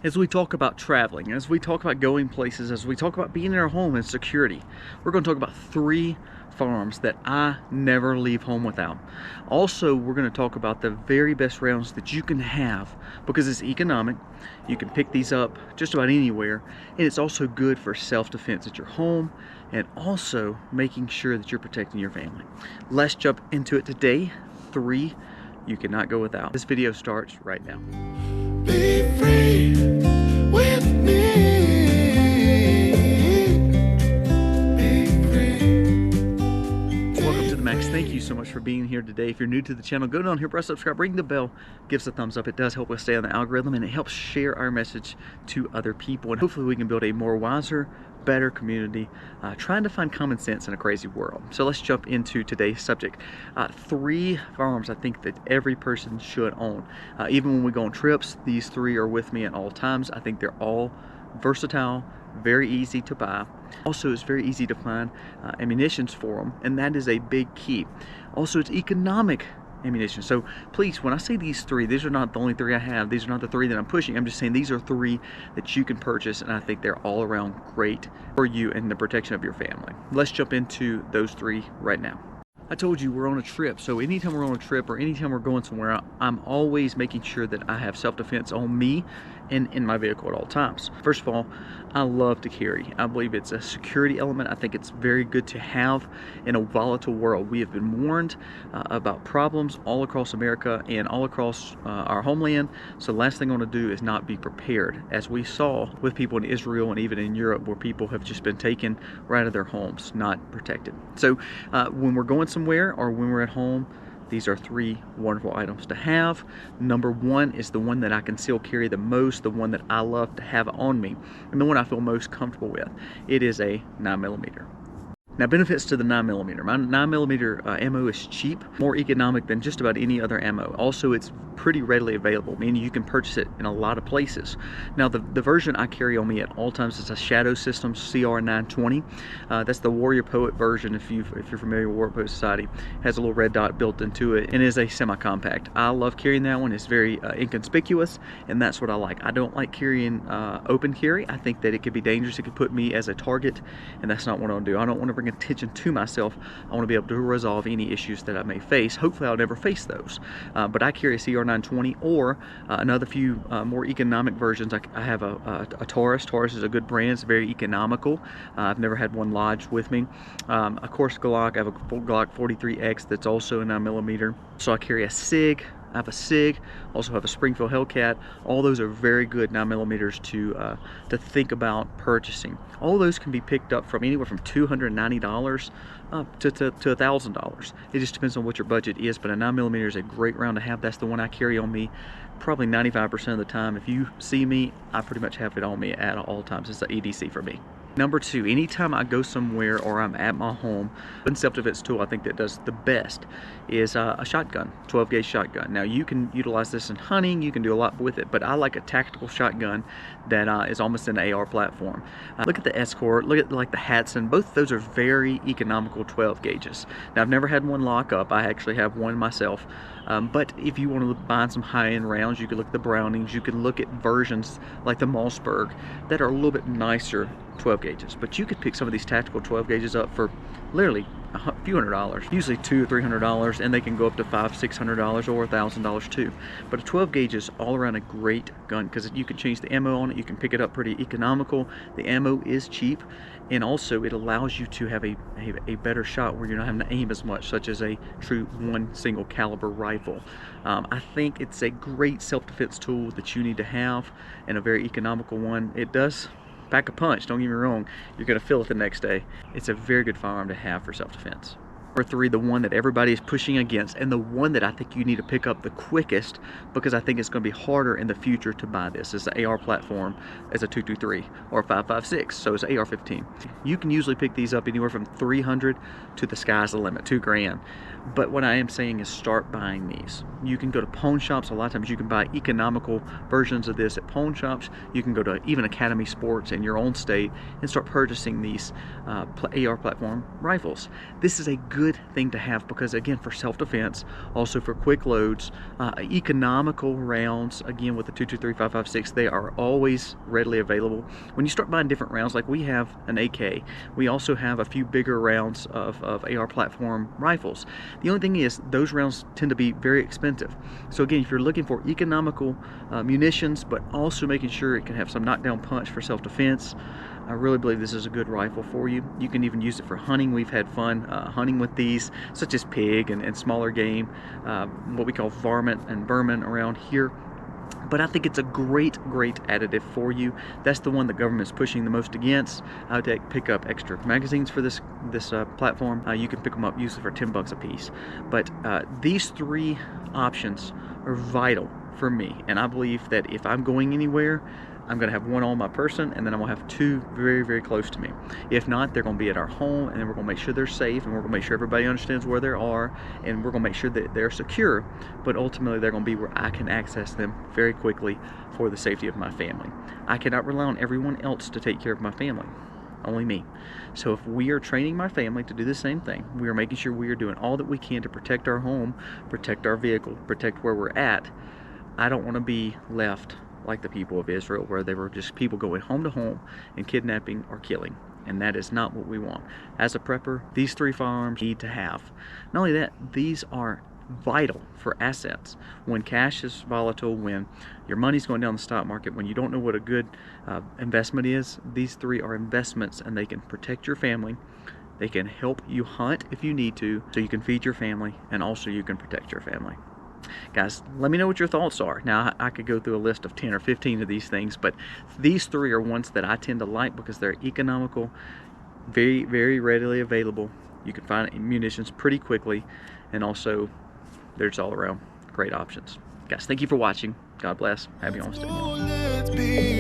As we talk about traveling, as we talk about going places, as we talk about being in our home and security, we're going to talk about 3 firearms that I never leave home without. Also, we're going to talk about the very best rounds that you can have because it's economic. You can pick these up just about anywhere, and it's also good for self-defense at your home and also making sure that you're protecting your family. Let's jump into it today. 3 you cannot go without. This video starts right now. Be free with me. Be free. Welcome to the Max. Thank you so much for being here today. If you're new to the channel, go down here, press subscribe, ring the bell, give us a thumbs up. It does help us stay on the algorithm, and it helps share our message to other people. And hopefully we can build a more wiser, better community, trying to find common sense in a crazy world. So let's jump into today's subject. 3 firearms I think that every person should own. Even when we go on trips, these 3 are with me at all times. I think they're all versatile, very easy to buy. Also, it's very easy to find ammunitions for them, and that is a big key. Also, it's economic ammunition. So please, when I say these 3, these are not the only 3 I have. These are not the 3 that I'm pushing. I'm just saying these are 3 that you can purchase, and I think they're all around great for you and the protection of your family. Let's jump into those 3 right now. I told you we're on a trip, so anytime we're on a trip or anytime we're going somewhere, I'm always making sure that I have self-defense on me and in my vehicle at all times. First of all, I love to carry. I believe it's a security element. I think it's very good to have in a volatile world. We have been warned about problems all across America and all across our homeland, so the last thing I want to do is not be prepared, as we saw with people in Israel and even in Europe, where people have just been taken right out of their homes, not protected. So when we're going somewhere or when we're at home, these are 3 wonderful items to have. Number 1 is the one that I conceal carry the most, the one that I love to have on me, and the one I feel most comfortable with. It is a 9mm. Now, benefits to the 9mm. My 9mm ammo is cheap, more economic than just about any other ammo. Also, it's pretty readily available, meaning you can purchase it in a lot of places. Now, the version I carry on me at all times is a Shadow Systems CR920. That's the Warrior Poet version, if you're familiar with Warrior Poet Society. It has a little red dot built into it and is a semi-compact. I love carrying that one. It's very inconspicuous, and that's what I like. I don't like carrying open carry. I think that it could be dangerous. It could put me as a target, and that's not what I want to do. I don't want to bring attention to myself. I want to be able to resolve any issues that I may face. Hopefully I'll never face those, but I carry a CR920 or another few more economic versions. I have a Taurus. Taurus is a good brand. It's very economical. I've never had one lodged with me. Of course, Glock. I have a Glock 43X that's also a 9mm. So I carry a SIG. I have a SIG, also have a Springfield Hellcat. All those are very good 9mm to think about purchasing. All those can be picked up from anywhere from $290 up to $1,000. It just depends on what your budget is, but a 9mm is a great round to have. That's the one I carry on me probably 95% of the time. If you see me, I pretty much have it on me at all times. It's an EDC for me. Number 2, anytime I go somewhere or I'm at my home, one self-defense tool I think that does the best is a shotgun, 12-gauge shotgun. Now, you can utilize this in hunting, you can do a lot with it, but I like a tactical shotgun that is almost an AR platform. Look at the Escort, look at like the Hatson. Both of those are very economical 12 gauges. Now, I've never had one lock up. I actually have one myself. But if you want to buy some high-end rounds, you can look at the Brownings, you can look at versions like the Mossberg that are a little bit nicer 12 gauges. But you could pick some of these tactical 12 gauges up for literally a few $100s, usually $200 or $300, and they can go up to $500, $600 or $1,000 too. But a 12 gauge is all around a great gun because you can change the ammo on it. You can pick it up pretty economical. The ammo is cheap, and also it allows you to have a better shot where you're not having to aim as much, such as a true one single caliber rifle. I think it's a great self-defense tool that you need to have, and a very economical one. It does pack a punch, don't get me wrong. You're gonna feel it the next day. It's a very good firearm to have for self-defense. Number 3, the one that everybody is pushing against, and the one that I think you need to pick up the quickest, because I think it's going to be harder in the future to buy this, is the AR platform, as a 223 or a 5.56, so it's AR-15. You can usually pick these up anywhere from $300 to the sky's the limit, $2,000. But what I am saying is start buying these. You can go to pawn shops. A lot of times you can buy economical versions of this at pawn shops. You can go to even Academy Sports in your own state and start purchasing these AR platform rifles. This is a good good thing to have because, again, for self-defense, also for quick loads, economical rounds, again, with the 223, 5.56, they are always readily available. When you start buying different rounds, like we have an AK, we also have a few bigger rounds of AR platform rifles. The only thing is, those rounds tend to be very expensive. So again, if you're looking for economical munitions, but also making sure it can have some knockdown punch for self-defense, I really believe this is a good rifle for you. You can even use it for hunting. We've had fun hunting with these, such as pig and smaller game, what we call varmint and vermin around here. But I think it's a great additive for you. That's the one the government's pushing the most against. I would pick up extra magazines for this platform. You can pick them up usually for $10 a piece. But these three options are vital for me, and I believe that if I'm going anywhere, I'm going to have one on my person, and then I'm going to have two very close to me. If not, they're going to be at our home, and then we're going to make sure they're safe, and we're going to make sure everybody understands where they are, and we're going to make sure that they're secure. But ultimately, they're going to be where I can access them very quickly for the safety of my family. I cannot rely on everyone else to take care of my family. Only me. So if we are training my family to do the same thing, we are making sure we are doing all that we can to protect our home, protect our vehicle, protect where we're at. I don't want to be left like the people of Israel, where they were just people going home to home and kidnapping or killing. And that is not what we want. As a prepper, these three firearms need to have. Not only that, these are vital for assets. When cash is volatile, when your money's going down the stock market, when you don't know what a good investment is, these three are investments, and they can protect your family. They can help you hunt if you need to, so you can feed your family, and also you can protect your family. Guys, let me know what your thoughts are. Now, I could go through a list of 10 or 15 of these things, but these three are ones that I tend to like because they're economical, very readily available. You can find munitions pretty quickly, and also there's all around great options. Guys, thank you for watching. God bless. Happy Honesty.